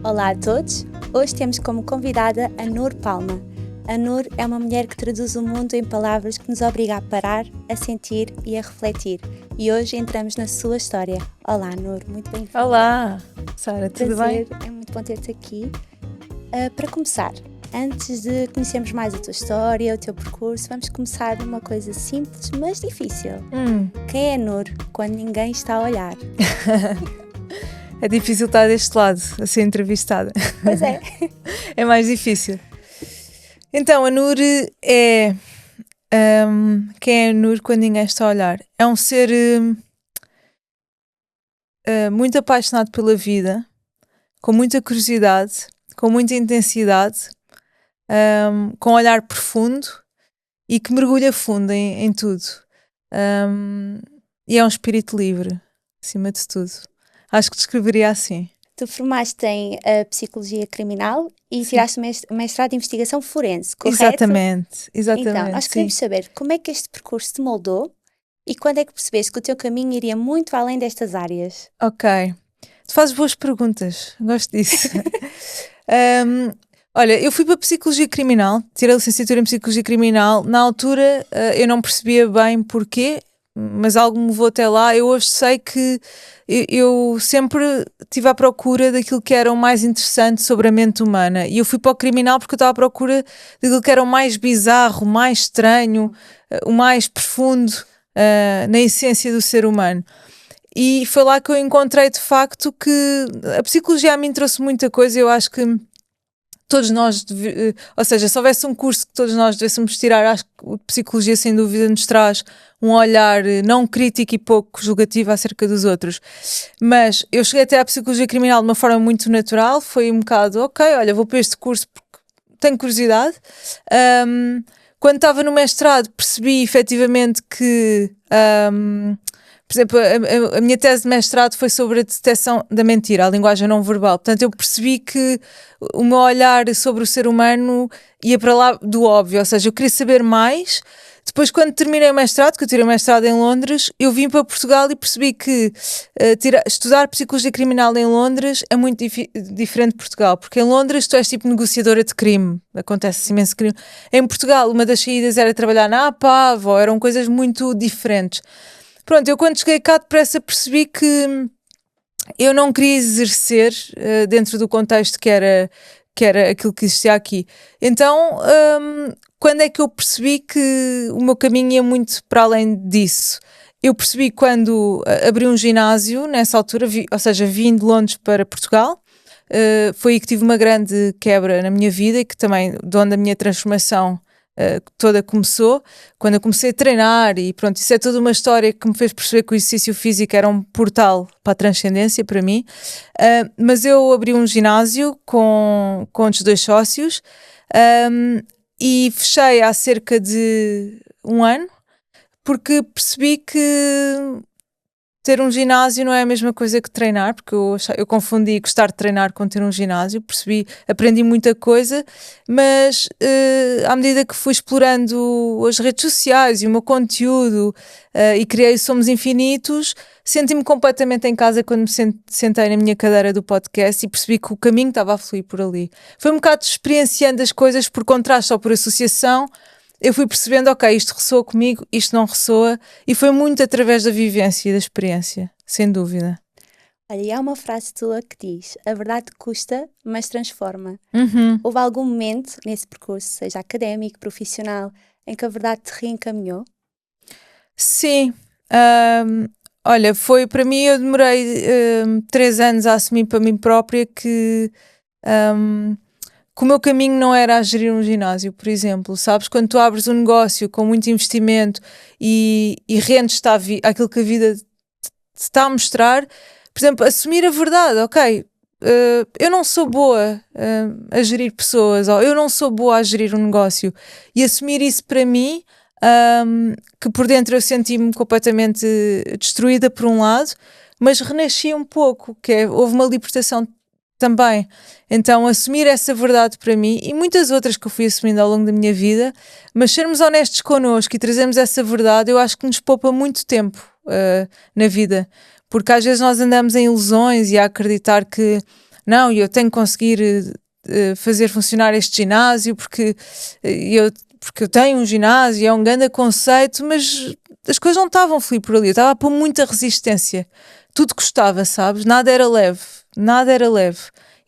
Olá a todos! Hoje temos como convidada a Nur Palma. A Nur é uma mulher que traduz o mundo em palavras que nos obriga a parar, a sentir e a refletir. E hoje entramos na sua história. Olá Nur, muito bem-vinda. Olá, Sara, tudo bem? É muito bom ter-te aqui. Para começar, antes de conhecermos mais a tua história, o teu percurso, vamos começar numa coisa simples, mas difícil. Quem é a Nur quando ninguém está a olhar? É difícil estar deste lado, a ser entrevistada. Pois é. É mais difícil. Então, a Nur é... quem é a Nur quando ninguém está a olhar? É um ser muito apaixonado pela vida, com muita curiosidade, com muita intensidade, com um olhar profundo e que mergulha fundo em tudo. E é um espírito livre, acima de tudo. Acho que descreveria assim. Tu formaste em Psicologia Criminal e tiraste mestrado em Investigação Forense, correto? Exatamente. Então, nós queremos saber como é que este percurso te moldou e quando é que percebeste que o teu caminho iria muito além destas áreas? Ok. Tu fazes boas perguntas. Gosto disso. Olha, eu fui para a Psicologia Criminal, tirei a licenciatura em Psicologia Criminal. Na altura eu não percebia bem porquê, mas algo me levou até lá. Eu hoje sei que eu sempre estive à procura daquilo que era o mais interessante sobre a mente humana. E eu fui para o criminal porque eu estava à procura daquilo que era o mais bizarro, o mais estranho, o mais profundo na essência do ser humano. E foi lá que eu encontrei de facto que a psicologia a mim trouxe muita coisa. Eu acho que todos nós, ou seja, se houvesse um curso que todos nós devêssemos tirar, acho que a psicologia sem dúvida nos traz um olhar não crítico e pouco julgativo acerca dos outros. Mas eu cheguei até à psicologia criminal de uma forma muito natural, foi um bocado, ok, olha, vou para este curso porque tenho curiosidade. Quando estava no mestrado percebi efetivamente que... por exemplo, a minha tese de mestrado foi sobre a detecção da mentira, a linguagem não verbal. Portanto, eu percebi que o meu olhar sobre o ser humano ia para lá do óbvio, ou seja, eu queria saber mais. Depois, quando terminei o mestrado, que eu tirei o mestrado em Londres, eu vim para Portugal e percebi que estudar Psicologia Criminal em Londres é muito diferente de Portugal, porque em Londres tu és tipo negociadora de crime, acontece imenso crime. Em Portugal, uma das saídas era trabalhar na APAV, ou eram coisas muito diferentes. Pronto, eu quando cheguei cá depressa percebi que eu não queria exercer dentro do contexto que era aquilo que existia aqui. Então, quando é que eu percebi que o meu caminho ia muito para além disso? Eu percebi quando abri um ginásio, nessa altura, ou seja, vim de Londres para Portugal. Foi aí que tive uma grande quebra na minha vida e que também, de onde a minha transformação toda começou, quando eu comecei a treinar e pronto, isso é toda uma história que me fez perceber que o exercício físico era um portal para a transcendência para mim, mas eu abri um ginásio com outros 2 sócios e fechei há cerca de 1 ano porque percebi que ter um ginásio não é a mesma coisa que treinar, porque eu confundi gostar de treinar com ter um ginásio, aprendi muita coisa, mas à medida que fui explorando as redes sociais e o meu conteúdo e criei Somos Infinitos, senti-me completamente em casa quando me sentei na minha cadeira do podcast e percebi que o caminho estava a fluir por ali. Foi um bocado experienciando as coisas por contraste ou por associação. Eu fui percebendo, ok, isto ressoa comigo, isto não ressoa, e foi muito através da vivência e da experiência, sem dúvida. Olha, e há uma frase tua que diz: a verdade custa, mas transforma. Houve algum momento nesse percurso, seja académico, profissional, em que a verdade te reencaminhou? Sim. Olha, foi para mim, eu demorei 3 anos a assumir para mim própria que o meu caminho não era a gerir um ginásio, por exemplo, sabes? Quando tu abres um negócio com muito investimento e rendes aquilo que a vida te está a mostrar, por exemplo, assumir a verdade, ok, eu não sou boa a gerir pessoas, ou eu não sou boa a gerir um negócio, e assumir isso para mim, que por dentro eu senti-me completamente destruída por um lado, mas renasci um pouco, houve uma libertação também. Então assumir essa verdade para mim e muitas outras que eu fui assumindo ao longo da minha vida, mas sermos honestos connosco e trazermos essa verdade, eu acho que nos poupa muito tempo na vida, porque às vezes nós andamos em ilusões e a acreditar que não, eu tenho que conseguir fazer funcionar este ginásio porque eu tenho um ginásio, é um grande conceito, mas as coisas não estavam a fluir por ali, eu estava a pôr muita resistência, tudo custava, sabes? Nada era leve.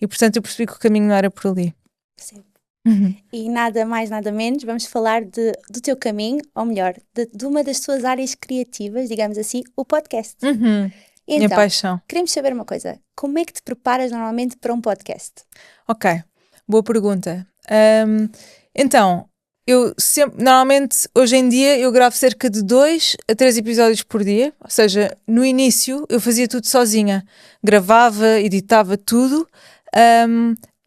E portanto eu percebi que o caminho não era por ali. Sim. E nada mais, nada menos, vamos falar do teu caminho, ou melhor, de uma das tuas áreas criativas, digamos assim, o podcast. Minha Então, paixão. queremos saber uma coisa, como é que te preparas normalmente para um podcast? Ok, boa pergunta. Então, eu sempre, normalmente, hoje em dia, eu gravo cerca de 2 a 3 episódios por dia, ou seja, no início eu fazia tudo sozinha, gravava, editava tudo,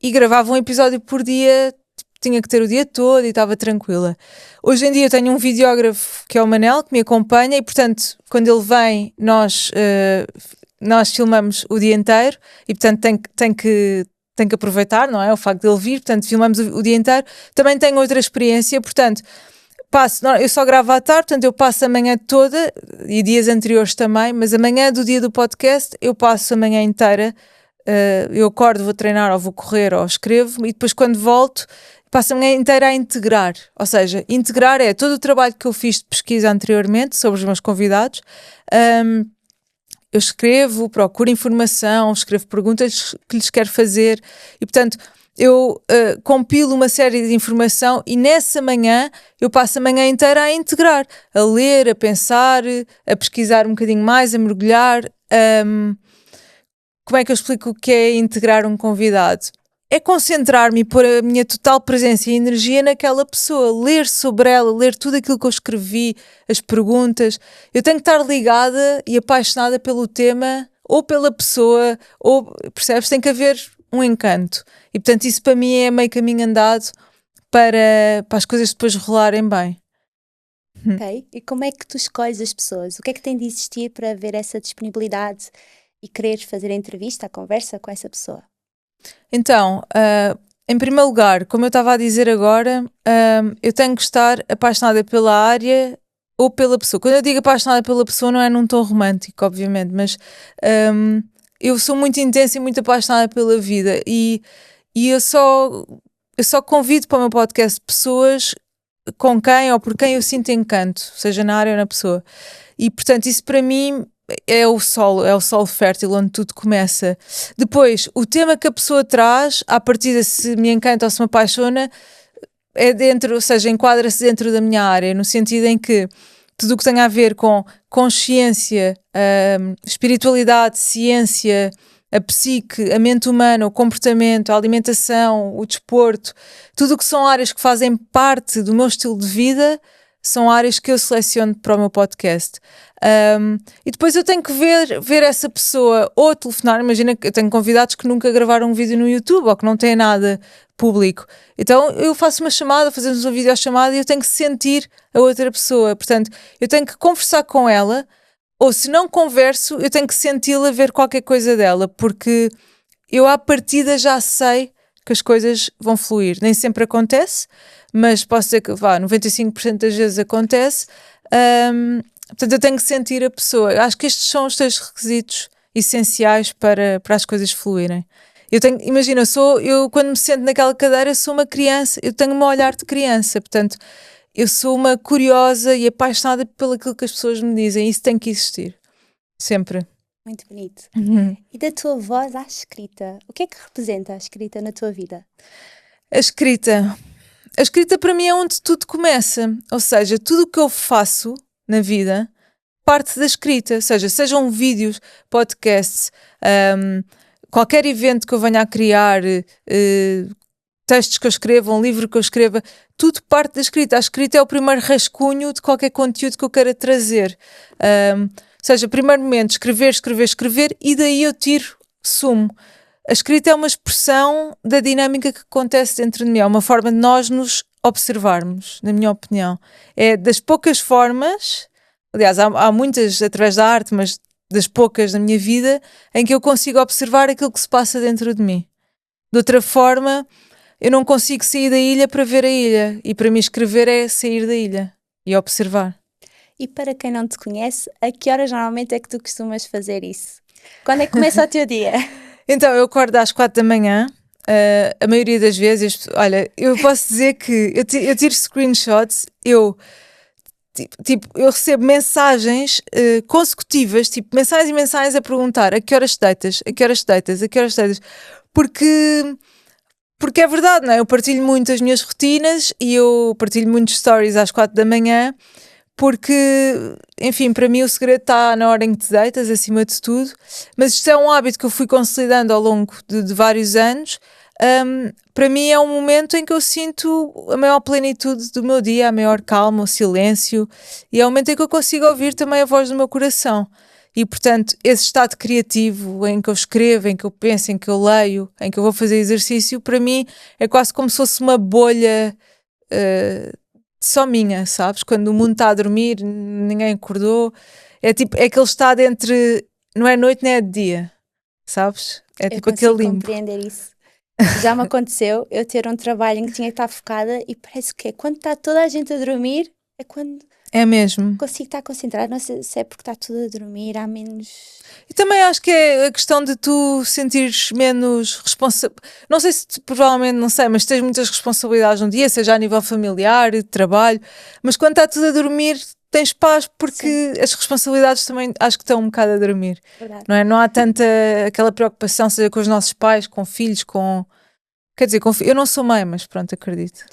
e gravava um episódio por dia, tinha que ter o dia todo e estava tranquila. Hoje em dia eu tenho um videógrafo que é o Manel, que me acompanha e, portanto, quando ele vem, nós filmamos o dia inteiro e, portanto, tem que aproveitar, não é? O facto de ele vir, portanto, filmamos o dia inteiro. Também tenho outra experiência, portanto, eu só gravo à tarde, portanto, eu passo a manhã toda e dias anteriores também, mas amanhã do dia do podcast eu passo a manhã inteira. Eu acordo, vou treinar ou vou correr ou escrevo e depois quando volto passo a manhã inteira a integrar, ou seja, integrar é todo o trabalho que eu fiz de pesquisa anteriormente sobre os meus convidados. Eu escrevo, procuro informação, escrevo perguntas que lhes quero fazer e portanto eu compilo uma série de informação e nessa manhã eu passo a manhã inteira a integrar, a ler, a pensar, a pesquisar um bocadinho mais, a mergulhar. Como é que eu explico o que é integrar um convidado? É concentrar-me e pôr a minha total presença e energia naquela pessoa, ler sobre ela, ler tudo aquilo que eu escrevi, as perguntas. Eu tenho que estar ligada e apaixonada pelo tema ou pela pessoa, ou, percebes? Tem que haver um encanto. E portanto isso para mim é meio caminho andado para as coisas depois rolarem bem. Ok, e como é que tu escolhes as pessoas? O que é que tem de existir para haver essa disponibilidade e quereres fazer a entrevista, a conversa com essa pessoa? Então, em primeiro lugar, como eu estava a dizer agora, eu tenho que estar apaixonada pela área ou pela pessoa. Quando eu digo apaixonada pela pessoa não é num tom romântico, obviamente, mas eu sou muito intensa e muito apaixonada pela vida e eu só convido para o meu podcast pessoas com quem ou por quem eu sinto encanto, seja na área ou na pessoa. E portanto isso para mim é o solo fértil onde tudo começa. Depois, o tema que a pessoa traz, à partida se me encanta ou se me apaixona, é dentro, ou seja, enquadra-se dentro da minha área, no sentido em que tudo o que tem a ver com consciência, espiritualidade, ciência, a psique, a mente humana, o comportamento, a alimentação, o desporto, tudo o que são áreas que fazem parte do meu estilo de vida, são áreas que eu seleciono para o meu podcast. E depois eu tenho que ver essa pessoa ou telefonar. Imagina que eu tenho convidados que nunca gravaram um vídeo no YouTube ou que não têm nada público. Então eu faço uma chamada, fazemos uma videochamada e eu tenho que sentir a outra pessoa. Portanto, eu tenho que conversar com ela, ou se não converso, eu tenho que senti-la, ver qualquer coisa dela, porque eu à partida já sei que as coisas vão fluir. Nem sempre acontece, mas posso dizer que 95% das vezes acontece. Portanto, eu tenho que sentir a pessoa. Acho que estes são os 3 requisitos essenciais para as coisas fluírem. Imagina, eu quando me sento naquela cadeira sou uma criança, eu tenho um olhar de criança, portanto, eu sou uma curiosa e apaixonada pelo aquilo que as pessoas me dizem. Isso tem que existir, sempre. Muito bonito. E da tua voz à escrita, o que é que representa a escrita na tua vida? A escrita para mim é onde tudo começa, ou seja, tudo o que eu faço na vida parte da escrita, ou seja, sejam vídeos, podcasts, qualquer evento que eu venha a criar, textos que eu escreva, um livro que eu escreva, tudo parte da escrita. A escrita é o primeiro rascunho de qualquer conteúdo que eu queira trazer. Ou seja, primeiro momento, escrever e daí eu tiro sumo. A escrita é uma expressão da dinâmica que acontece dentro de mim, é uma forma de nós nos observarmos, na minha opinião. É das poucas formas, aliás, há muitas através da arte, mas das poucas na minha vida, em que eu consigo observar aquilo que se passa dentro de mim. De outra forma, eu não consigo sair da ilha para ver a ilha, e para mim escrever é sair da ilha e observar. E para quem não te conhece, a que horas normalmente é que tu costumas fazer isso? Quando é que começa o teu dia? Então, eu acordo às 4 da manhã, a maioria das vezes, olha, eu posso dizer que eu tiro screenshots, eu recebo mensagens consecutivas, tipo, mensagens e mensagens a perguntar a que horas te deitas, a que horas te deitas, a que horas te deitas, porque é verdade, não é? Eu partilho muito as minhas rotinas e eu partilho muitos stories às 4 da manhã, porque, enfim, para mim o segredo está na hora em que te deitas, acima de tudo, mas isto é um hábito que eu fui consolidando ao longo de vários anos. Para mim é um momento em que eu sinto a maior plenitude do meu dia, a maior calma, o silêncio, e é um momento em que eu consigo ouvir também a voz do meu coração. E, portanto, esse estado criativo em que eu escrevo, em que eu penso, em que eu leio, em que eu vou fazer exercício, para mim é quase como se fosse uma bolha só minha, sabes? Quando o mundo está a dormir, ninguém acordou. É tipo, é aquele estado entre não é noite nem é dia, sabes? É Eu tipo aquele consigo limbo. compreender isso. Já me aconteceu eu ter um trabalho em que tinha que estar focada e parece que é quando está toda a gente a dormir, é quando É mesmo. consigo estar concentrada. Não sei se é porque está tudo a dormir, há menos. E também acho que é a questão de tu sentires menos responsável. Não sei se provavelmente, não sei, mas tens muitas responsabilidades no dia, seja a nível familiar, de trabalho, mas quando está tudo a dormir, tens paz porque as responsabilidades também acho que estão um bocado a dormir. Verdade. Não é? Não há tanta aquela preocupação, seja com os nossos pais, com filhos, com. Quer dizer, eu não sou mãe, mas pronto, acredito.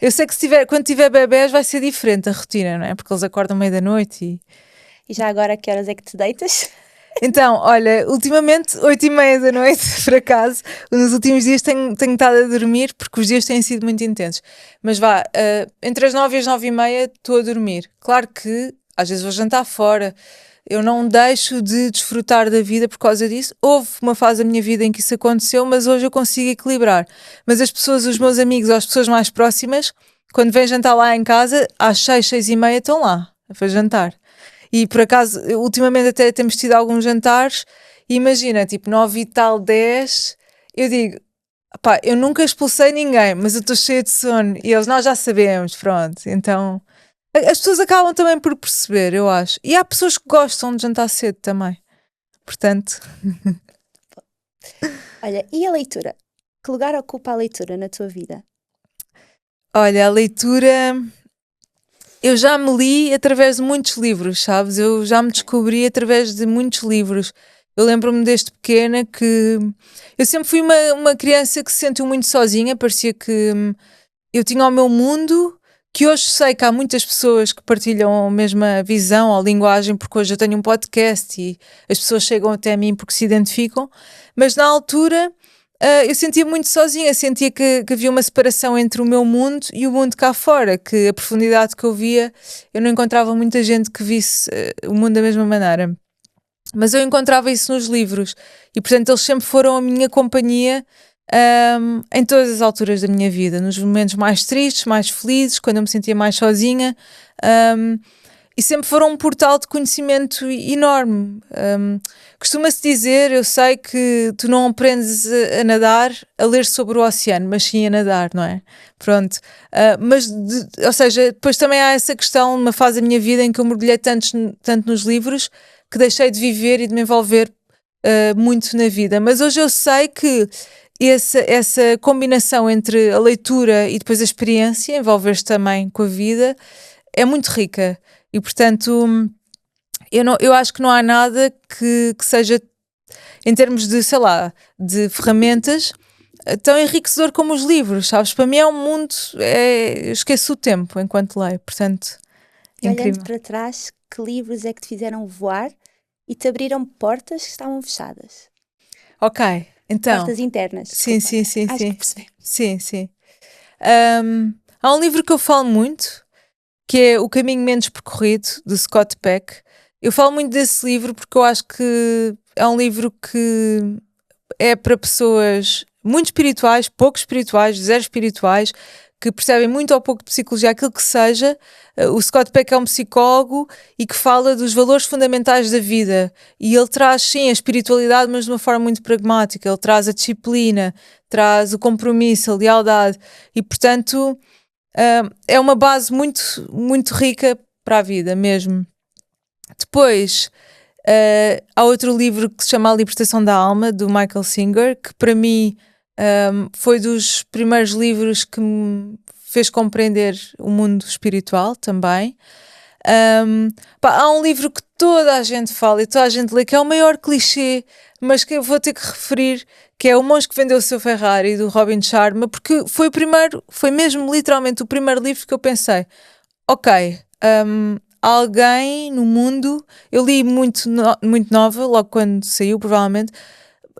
Eu sei que quando tiver bebés vai ser diferente a rotina, não é? Porque eles acordam meio da noite E já agora, a que horas é que te deitas? Então, olha, ultimamente 8h30 da noite, por acaso, nos últimos dias tenho estado a dormir porque os dias têm sido muito intensos. Mas vá, entre as 9 e as 9h30 estou a dormir. Claro que às vezes vou jantar fora, eu não deixo de desfrutar da vida por causa disso. Houve uma fase da minha vida em que isso aconteceu, mas hoje eu consigo equilibrar. Mas as pessoas, os meus amigos ou as pessoas mais próximas, quando vêm jantar lá em casa, às 6, 6h30 estão lá a jantar. E por acaso, ultimamente até temos tido alguns jantares e imagina, tipo 9 e tal, 10, eu digo, pá, eu nunca expulsei ninguém, mas eu estou cheia de sono e eles, nós já sabemos, pronto. Então, as pessoas acabam também por perceber, eu acho. E há pessoas que gostam de jantar cedo também. Portanto, Olha, e a leitura? Que lugar ocupa a leitura na tua vida? olha, a leitura. Eu já me li através de muitos livros, sabes? Eu já me descobri através de muitos livros. Eu lembro-me desde pequena que eu sempre fui uma criança que se sentiu muito sozinha, parecia que eu tinha o meu mundo, que hoje sei que há muitas pessoas que partilham a mesma visão ou linguagem, porque hoje eu tenho um podcast e as pessoas chegam até a mim porque se identificam, mas na altura eu sentia muito sozinha, sentia que havia uma separação entre o meu mundo e o mundo cá fora, que a profundidade que eu via, eu não encontrava muita gente que visse o mundo da mesma maneira. Mas eu encontrava isso nos livros e, portanto, eles sempre foram a minha companhia em todas as alturas da minha vida, nos momentos mais tristes, mais felizes, quando eu me sentia mais sozinha. E sempre foram um portal de conhecimento enorme. Costuma-se dizer, eu sei que tu não aprendes a nadar a ler sobre o oceano, mas sim a nadar, não é? Pronto. Ou seja, depois também há essa questão, uma fase da minha vida em que eu mergulhei tanto nos livros que deixei de viver e de me envolver muito na vida. Mas hoje eu sei que essa combinação entre a leitura e depois a experiência, envolver-se também com a vida, é muito rica. E, portanto, eu acho que não há nada que seja, em termos de, sei lá, de ferramentas, tão enriquecedor como os livros, sabes? Para mim é um mundo, eu esqueço o tempo enquanto leio, portanto, E incrível. olhando para trás, que livros é que te fizeram voar e te abriram portas que estavam fechadas? Ok, então. Portas internas. Sim, Desculpa. sim. Acho que percebi. Sim. Há um livro que eu falo muito, que é O Caminho Menos Percorrido, de Scott Peck. Eu falo muito desse livro porque eu acho que é um livro que é para pessoas muito espirituais, pouco espirituais, zero espirituais, que percebem muito ou pouco de psicologia, aquilo que seja. O Scott Peck é um psicólogo e que fala dos valores fundamentais da vida. E ele traz, sim, a espiritualidade, mas de uma forma muito pragmática. Ele traz a disciplina, traz o compromisso, a lealdade. E, portanto, é uma base muito, muito rica para a vida mesmo. Depois, Há outro livro que se chama A Libertação da Alma, do Michael Singer, que para mim foi dos primeiros livros que me fez compreender o mundo espiritual também. Há um livro que toda a gente fala e toda a gente lê, que é o maior clichê, mas que eu vou ter que referir, que é O Monge que Vendeu o Seu Ferrari, do Robin Sharma, porque foi mesmo literalmente o primeiro livro que eu pensei, ok, alguém no mundo, eu li muito nova, logo quando saiu provavelmente,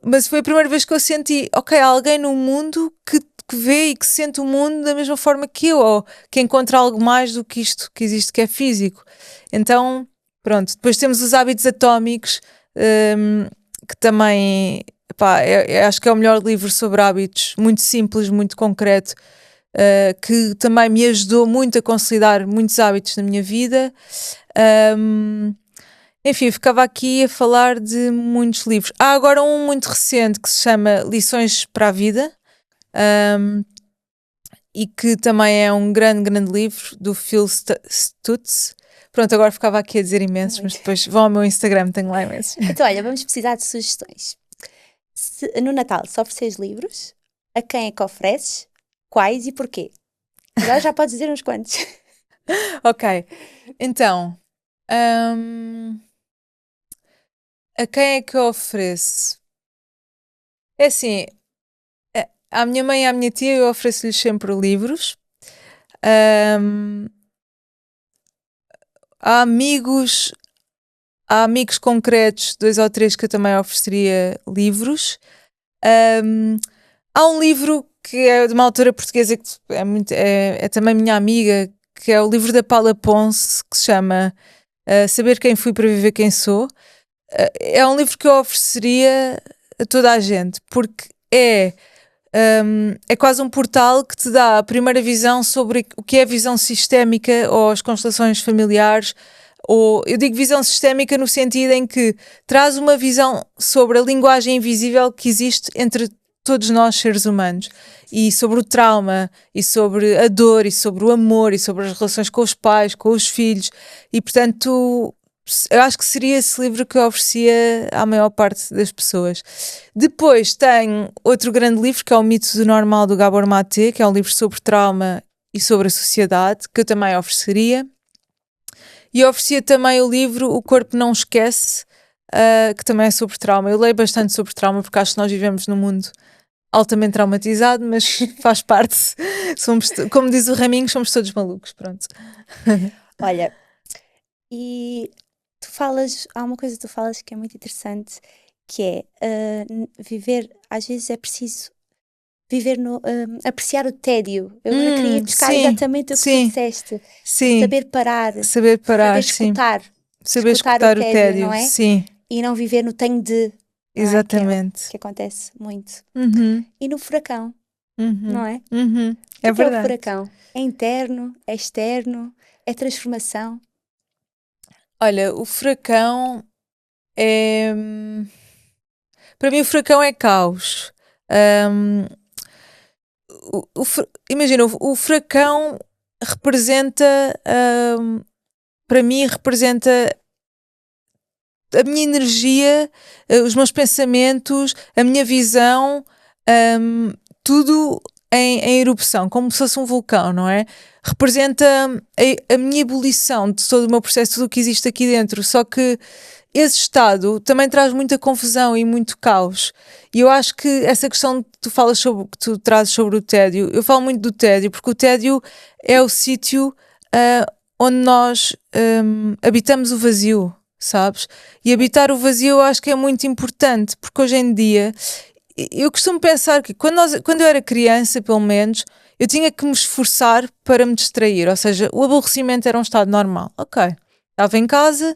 mas foi a primeira vez que eu senti, ok, há alguém no mundo que vê e que sente o mundo da mesma forma que eu, ou que encontra algo mais do que isto que existe, que é físico. Então, pronto, depois temos Os Hábitos Atómicos, que também, eu acho que é o melhor livro sobre hábitos, muito simples, muito concreto, que também me ajudou muito a consolidar muitos hábitos na minha vida. Enfim, eu ficava aqui a falar de muitos livros. Há agora um muito recente que se chama Lições para a Vida, e que também é um grande livro do Phil Stutz. Pronto, agora ficava aqui a dizer imensos, mas depois vão ao meu Instagram, tenho lá imensos. Então, olha, vamos precisar de sugestões. No Natal, se ofereces livros, a quem é que ofereces, quais e porquê? Agora já podes dizer uns quantos. Ok, então, a quem é que eu ofereço? É assim, à minha mãe e à minha tia eu ofereço-lhes sempre livros. Há amigos concretos, 2 ou 3, que eu também ofereceria livros. Há um livro que é de uma autora portuguesa que é também minha amiga, que é o livro da Paula Ponce, que se chama Saber Quem Fui para Viver Quem Sou. É um livro que eu ofereceria a toda a gente, porque é quase um portal que te dá a primeira visão sobre o que é a visão sistémica ou as constelações familiares, ou eu digo visão sistémica no sentido em que traz uma visão sobre a linguagem invisível que existe entre todos nós seres humanos, e sobre o trauma, e sobre a dor, e sobre o amor, e sobre as relações com os pais, com os filhos, e portanto eu acho que seria esse livro que eu oferecia à maior parte das pessoas. Depois tem outro grande livro, que é O Mito do Normal, do Gabor Maté, que é um livro sobre trauma e sobre a sociedade, que eu também ofereceria. E oferecia também o livro O Corpo Não Esquece, que também é sobre trauma. Eu leio bastante sobre trauma, porque acho que nós vivemos num mundo altamente traumatizado, mas faz parte. Como diz o Raminho, somos todos malucos, pronto. Olha, e há uma coisa que tu falas que é muito interessante, que é viver, às vezes é preciso viver apreciar o tédio. Eu agora queria buscar exatamente o que tu disseste. Sim. Saber parar, saber escutar. Saber escutar o tédio, não é? Sim. E não viver no tenho de. Exatamente. Que acontece muito. Uhum. E no furacão, não é? Uhum. É verdade. É o furacão? É interno? É externo? É transformação? Olha, o furacão é... Para mim o furacão é caos. Imagina, o furacão representa... para mim representa a minha energia, os meus pensamentos, a minha visão, tudo em erupção, como se fosse um vulcão, não é? Representa a minha ebulição de todo o meu processo, tudo o que existe aqui dentro, só que esse estado também traz muita confusão e muito caos. E eu acho que essa questão que tu trazes sobre o tédio, eu falo muito do tédio, porque o tédio é o sítio onde nós habitamos o vazio, sabes? E habitar o vazio eu acho que é muito importante, porque hoje em dia eu costumo pensar que quando eu era criança, pelo menos, eu tinha que me esforçar para me distrair, ou seja, o aborrecimento era um estado normal. Ok, estava em casa,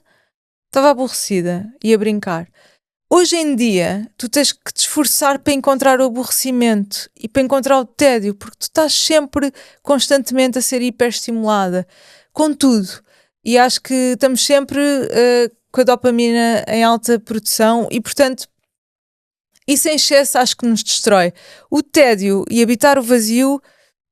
estava aborrecida, ia brincar. Hoje em dia, tu tens que te esforçar para encontrar o aborrecimento e para encontrar o tédio, porque tu estás sempre, constantemente a ser hiperestimulada com tudo. E acho que estamos sempre com a dopamina em alta produção e, portanto, isso em excesso acho que nos destrói. O tédio e habitar o vazio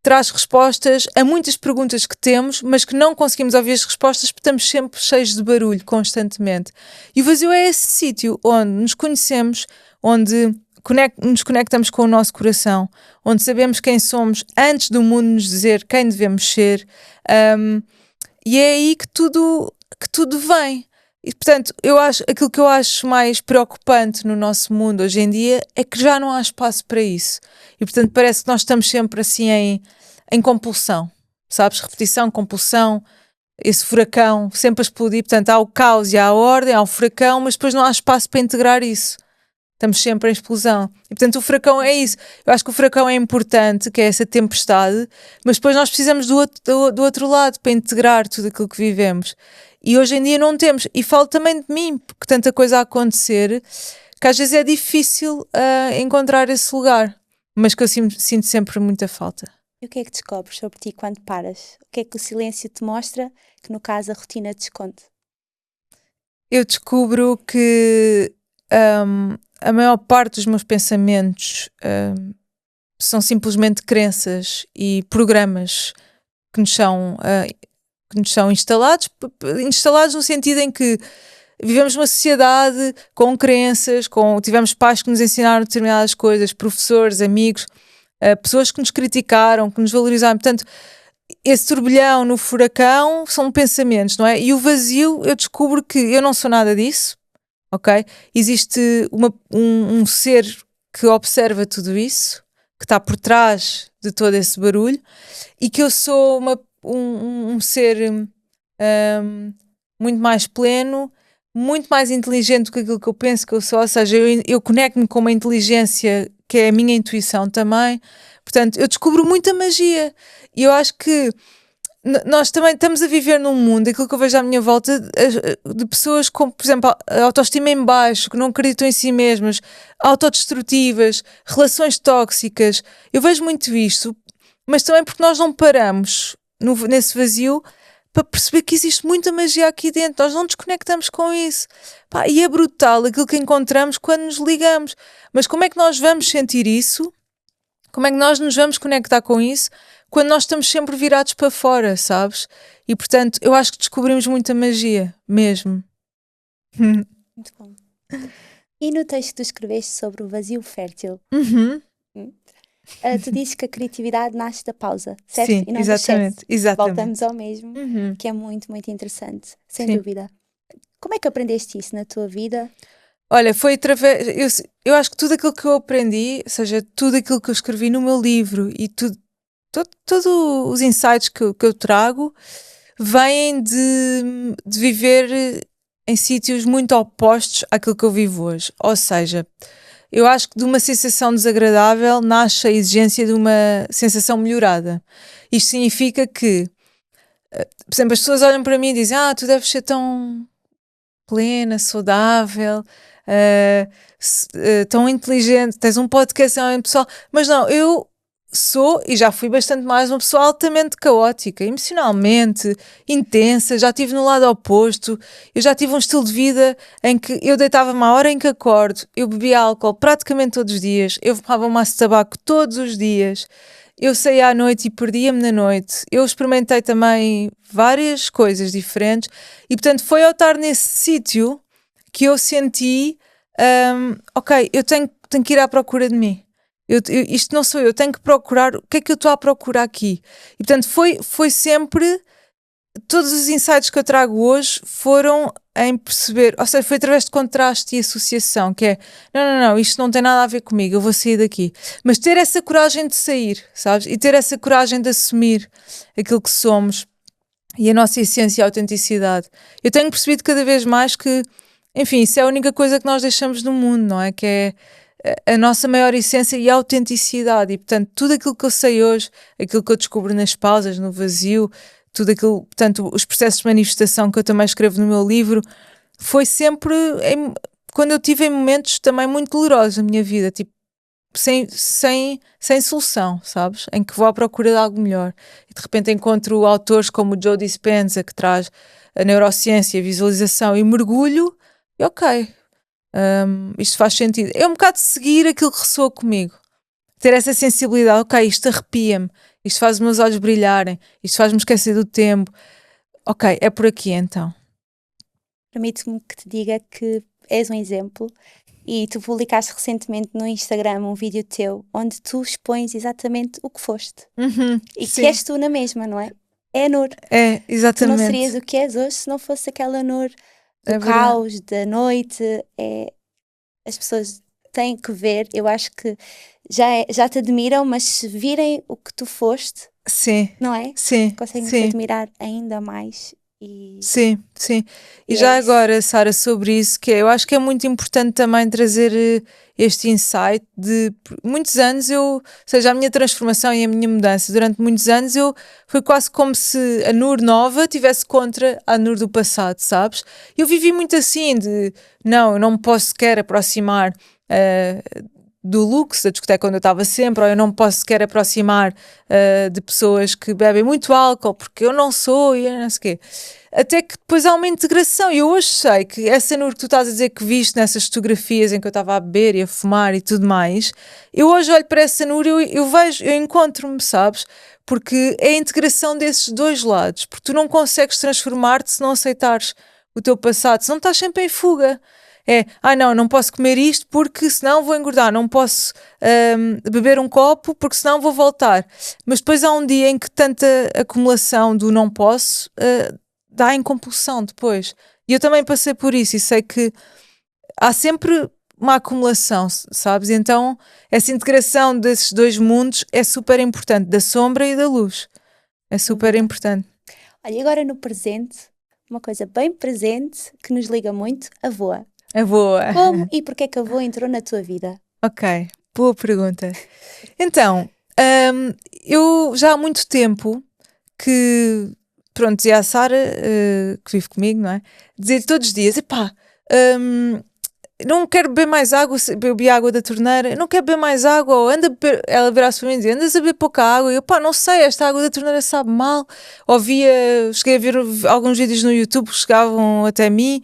traz respostas a muitas perguntas que temos, mas que não conseguimos ouvir as respostas porque estamos sempre cheios de barulho, constantemente. E o vazio é esse sítio onde nos conhecemos, onde nos conectamos com o nosso coração, onde sabemos quem somos antes do mundo nos dizer quem devemos ser, e é aí que tudo vem. E, portanto, aquilo que eu acho mais preocupante no nosso mundo hoje em dia é que já não há espaço para isso. E, portanto, parece que nós estamos sempre assim em compulsão, sabes? Repetição, compulsão, esse furacão sempre a explodir. Portanto, há o caos e há a ordem, há o furacão, mas depois não há espaço para integrar isso. Estamos sempre em explosão. E, portanto, o furacão é isso. Eu acho que o furacão é importante, que é essa tempestade, mas depois nós precisamos do outro lado para integrar tudo aquilo que vivemos. E hoje em dia não temos. E falo também de mim, porque tanta coisa a acontecer, que às vezes é difícil encontrar esse lugar, mas que eu sinto sempre muita falta. E o que é que descobres sobre ti quando paras? O que é que o silêncio te mostra, que no caso a rotina te esconde? Eu descubro que a maior parte dos meus pensamentos são simplesmente crenças e programas que nos são instalados no sentido em que vivemos numa sociedade com crenças, tivemos pais que nos ensinaram determinadas coisas, professores, amigos, pessoas que nos criticaram, que nos valorizaram. Portanto, esse turbilhão no furacão são pensamentos, não é? E o vazio, eu descubro que eu não sou nada disso, ok? Existe um ser que observa tudo isso, que está por trás de todo esse barulho, e que eu sou um ser muito mais pleno, muito mais inteligente do que aquilo que eu penso que eu sou, ou seja, eu conecto-me com uma inteligência que é a minha intuição também. Portanto, eu descubro muita magia e eu acho que nós também estamos a viver num mundo, aquilo que eu vejo à minha volta, de pessoas com, por exemplo, a autoestima em baixo, que não acreditam em si mesmas, autodestrutivas, relações tóxicas. Eu vejo muito isto, mas também porque nós não paramos nesse vazio para perceber que existe muita magia aqui dentro. Nós não nos conectamos com isso. Pá, e é brutal aquilo que encontramos quando nos ligamos. Mas como é que nós vamos sentir isso? Como é que nós nos vamos conectar com isso quando nós estamos sempre virados para fora, sabes? E, portanto, eu acho que descobrimos muita magia, mesmo. Muito bom. E no texto que tu escreveste sobre o vazio fértil, tu dizes que a criatividade nasce da pausa, certo? Sim, e não exatamente. Voltamos ao mesmo, que é muito, muito interessante, sem dúvida. Como é que aprendeste isso na tua vida? Olha, foi através. Eu acho que tudo aquilo que eu aprendi, ou seja, tudo aquilo que eu escrevi no meu livro e todos os insights que eu trago vêm de viver em sítios muito opostos àquilo que eu vivo hoje. Ou seja, eu acho que de uma sensação desagradável nasce a exigência de uma sensação melhorada. Isto significa que, por exemplo, as pessoas olham para mim e dizem: tu deves ser tão plena, saudável, tão inteligente, tens um podcast pessoal. Mas não, eu sou, e já fui bastante mais, uma pessoa altamente caótica, emocionalmente, intensa, já estive no lado oposto. Eu já tive um estilo de vida em que eu deitava-me à hora em que acordo, eu bebia álcool praticamente todos os dias, eu fumava um maço de tabaco todos os dias, eu saía à noite e perdia-me na noite, eu experimentei também várias coisas diferentes e, portanto, foi ao estar nesse sítio que eu senti, ok, eu tenho que ir à procura de mim. Isto não sou eu, tenho que procurar o que é que eu estou a procurar aqui. E, portanto, foi sempre, todos os insights que eu trago hoje foram em perceber, ou seja, foi através de contraste e associação, que é, não, isto não tem nada a ver comigo, eu vou sair daqui. Mas ter essa coragem de sair, sabes? E ter essa coragem de assumir aquilo que somos e a nossa essência e a autenticidade. Eu tenho percebido cada vez mais que, enfim, isso é a única coisa que nós deixamos no mundo, não é? Que é a nossa maior essência e a autenticidade. E, portanto, tudo aquilo que eu sei hoje, aquilo que eu descubro nas pausas, no vazio, tudo aquilo, portanto, os processos de manifestação que eu também escrevo no meu livro, foi sempre quando eu tive em momentos também muito dolorosos na minha vida, tipo, sem solução, sabes? Em que vou à procura de algo melhor. E de repente encontro autores como o Joe Dispenza, que traz a neurociência, a visualização, e mergulho, e ok, isto faz sentido. É um bocado seguir aquilo que ressoa comigo. Ter essa sensibilidade, ok, isto arrepia-me. isto faz os meus olhos brilharem, isto faz-me esquecer do tempo. Ok, é por aqui então. Permite-me que te diga que és um exemplo e tu publicaste recentemente no Instagram um vídeo teu onde tu expões exatamente o que foste. E sim. que és tu na mesma, não é? É a Noor. É, Tu exatamente. não serias o que és hoje se não fosse aquela Noor do É verdade. caos, da noite. As pessoas têm que ver. Eu acho que já te admiram, mas se virem o que tu foste, Sim, não é? sim, Conseguem te sim. admirar ainda mais. Sim, sim. E E já é isso. agora, Sara, sobre isso, que eu acho que é muito importante também trazer este insight de muitos anos ou seja, a minha transformação e a minha mudança. Durante muitos anos foi quase como se a Noor nova tivesse contra a Noor do passado, sabes? Eu vivi muito assim de, não, eu não me posso sequer aproximar do luxo, da discoteca onde eu estava sempre, ou eu não me posso sequer aproximar de pessoas que bebem muito álcool, porque eu não sou e eu não sei o quê. Até que depois há uma integração, e eu hoje sei que essa Noor que tu estás a dizer que viste nessas fotografias em que eu estava a beber e a fumar e tudo mais, eu hoje olho para essa Noor e eu vejo, eu encontro-me, sabes? Porque é a integração desses dois lados, porque tu não consegues transformar-te se não aceitares o teu passado, se não estás sempre em fuga. Não posso comer isto porque senão vou engordar, não posso beber um copo porque senão vou voltar. Mas depois há um dia em que tanta acumulação do não posso dá em compulsão depois. E eu também passei por isso e sei que há sempre uma acumulação, sabes? Então essa integração desses dois mundos é super importante, da sombra e da luz. É super importante. Olha, e agora no presente, uma coisa bem presente que nos liga muito, a voa. É boa. Como e porquê que a voa entrou na tua vida? Ok, boa pergunta. Então, eu já há muito tempo que, pronto, dizia à Sara, que vive comigo, não é? Dizer todos os dias, epá, não quero beber mais água, bebi água da torneira, não quero beber mais água, ou anda a beber, ela virá-se para mim e dizia, andas a beber pouca água, e eu, pá, não sei, esta água da torneira sabe mal. Cheguei a ver alguns vídeos no YouTube que chegavam até mim,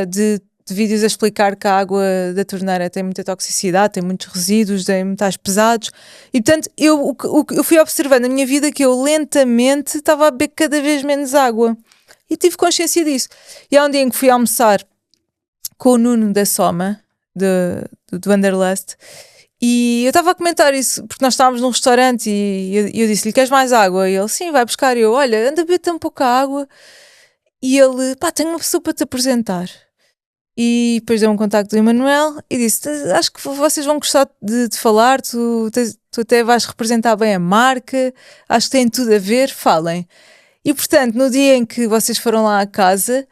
de vídeos a explicar que a água da torneira tem muita toxicidade, tem muitos resíduos, tem metais pesados, e portanto eu fui observando na minha vida que eu lentamente estava a beber cada vez menos água, e tive consciência disso. E há um dia em que fui almoçar com o Nuno da Soma, do Wanderlust, e eu estava a comentar isso, porque nós estávamos num restaurante e eu disse-lhe, queres mais água? E ele, sim, vai buscar. E eu, olha, anda a beber tão pouca água. E ele, pá, tenho uma pessoa para te apresentar. E depois deu um contacto do Emanuel e disse, acho que vocês vão gostar de falar, tu até vais representar bem a marca, acho que tem tudo a ver, falem. E portanto, no dia em que vocês foram lá à casa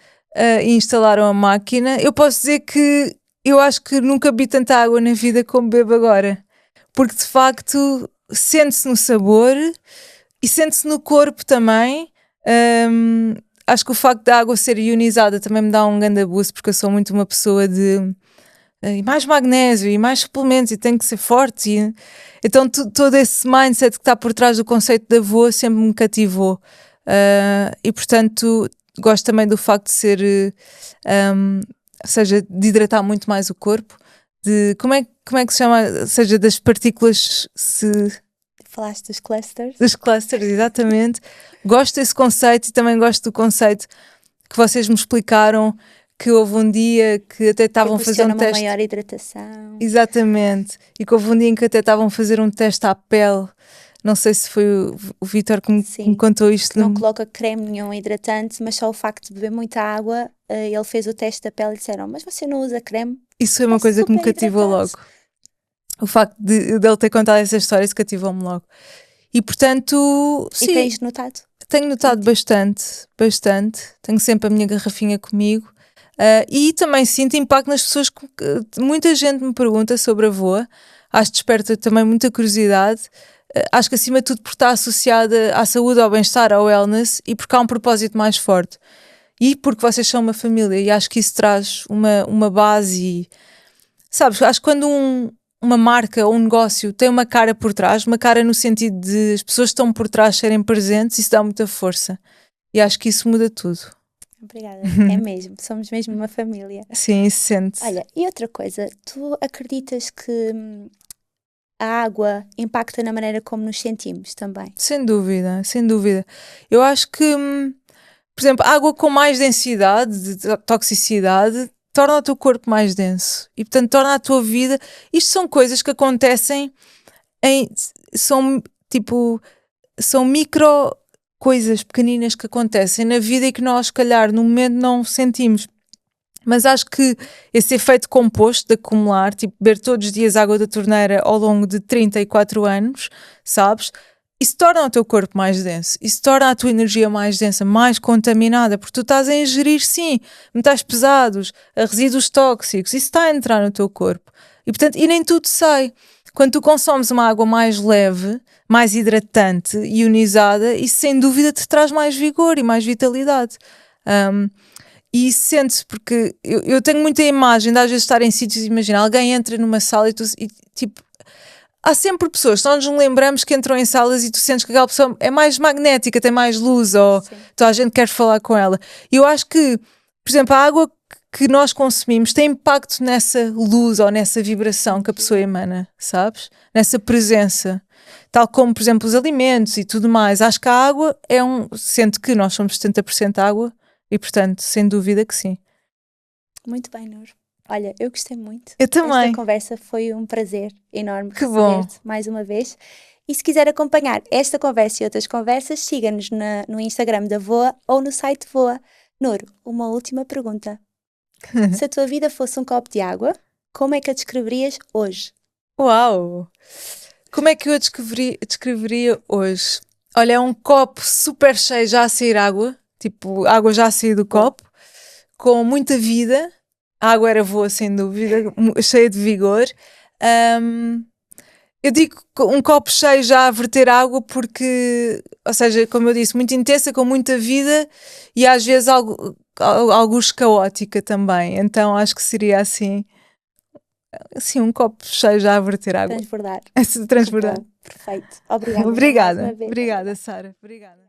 e instalaram a máquina, eu posso dizer que eu acho que nunca bebi tanta água na vida como bebo agora. Porque de facto sente-se no sabor e sente-se no corpo também. Acho que o facto da água ser ionizada também me dá um grande abuso, porque eu sou muito uma pessoa de e mais magnésio e mais suplementos e tem que ser forte. Então todo esse mindset que está por trás do conceito da voa sempre me cativou. E portanto gosto também do facto de ser, ou seja, de hidratar muito mais o corpo. De como é que se chama? Ou seja, das partículas Falaste dos clusters? dos clusters, exatamente. Gosto desse conceito e também gosto do conceito que vocês me explicaram, que houve um dia que até estavam a fazer um teste. Uma maior hidratação. Exatamente. E que houve um dia em que até estavam a fazer um teste à pele. Não sei se foi o Vítor que me contou isto. Não coloca creme nenhum hidratante, mas só o facto de beber muita água, ele fez o teste da pele e disseram, mas você não usa creme? Isso foi uma coisa que me cativou logo. O facto de ele ter contado essa história, isso cativou-me logo. E portanto, sim. E tens notado? Tenho notado bastante. Tenho sempre a minha garrafinha comigo. E também sinto impacto nas pessoas que muita gente me pergunta sobre a voa. Acho que desperta também muita curiosidade. Acho que acima de tudo porque está associada à saúde, ao bem-estar, ao wellness e porque há um propósito mais forte. E porque vocês são uma família e acho que isso traz uma base e, sabes, acho que quando uma marca ou um negócio tem uma cara por trás, uma cara no sentido de as pessoas que estão por trás serem presentes, isso dá muita força. E acho que isso muda tudo. Obrigada, é mesmo, somos mesmo uma família. Sim, isso sente-se. Olha, e outra coisa, tu acreditas que a água impacta na maneira como nos sentimos também? Sem dúvida, sem dúvida. Eu acho que, por exemplo, água com mais densidade, de toxicidade, torna o teu corpo mais denso e, portanto, torna a tua vida. Isto são coisas que acontecem em. São tipo. São micro coisas pequeninas que acontecem na vida e que nós, se calhar, no momento não sentimos. Mas acho que esse efeito composto de acumular, tipo beber todos os dias água da torneira ao longo de 34 anos, sabes? Isso torna o teu corpo mais denso, isso torna a tua energia mais densa, mais contaminada, porque tu estás a ingerir, sim, metais pesados, resíduos tóxicos, isso está a entrar no teu corpo. E, portanto, e nem tudo sai. Quando tu consomes uma água mais leve, mais hidratante, ionizada, isso sem dúvida te traz mais vigor e mais vitalidade. E sente-se, porque eu tenho muita imagem de às vezes estar em sítios, imagina, alguém entra numa sala e tipo, há sempre pessoas, nós nos lembramos que entram em salas e tu sentes que aquela pessoa é mais magnética, tem mais luz, ou toda a gente quer falar com ela. E eu acho que, por exemplo, a água que nós consumimos tem impacto nessa luz ou nessa vibração que a pessoa emana, sabes? Nessa presença. Tal como, por exemplo, os alimentos e tudo mais. Acho que a água sendo que nós somos 70% água, e, portanto, sem dúvida que sim. Muito bem, Nur. Olha, eu gostei muito. Eu também. Esta conversa foi um prazer enorme Que bom. receber-te mais uma vez. E se quiser acompanhar esta conversa e outras conversas, siga-nos no Instagram da VOA ou no site VOA. Nur, uma última pergunta. Se a tua vida fosse um copo de água, como é que a descreverias hoje? Uau! Como é que eu a descreveria hoje? Olha, é um copo super cheio já a sair água. Tipo, água já a sair do copo, com muita vida. A água era boa, sem dúvida, cheia de vigor. Eu digo um copo cheio já a verter água porque, ou seja, como eu disse, muito intensa, com muita vida e às vezes alguns caótica também. Então acho que seria assim um copo cheio já a verter água. Transbordar. Transbordar. Perfeito. Obrigada. Obrigada, Sara. Obrigada.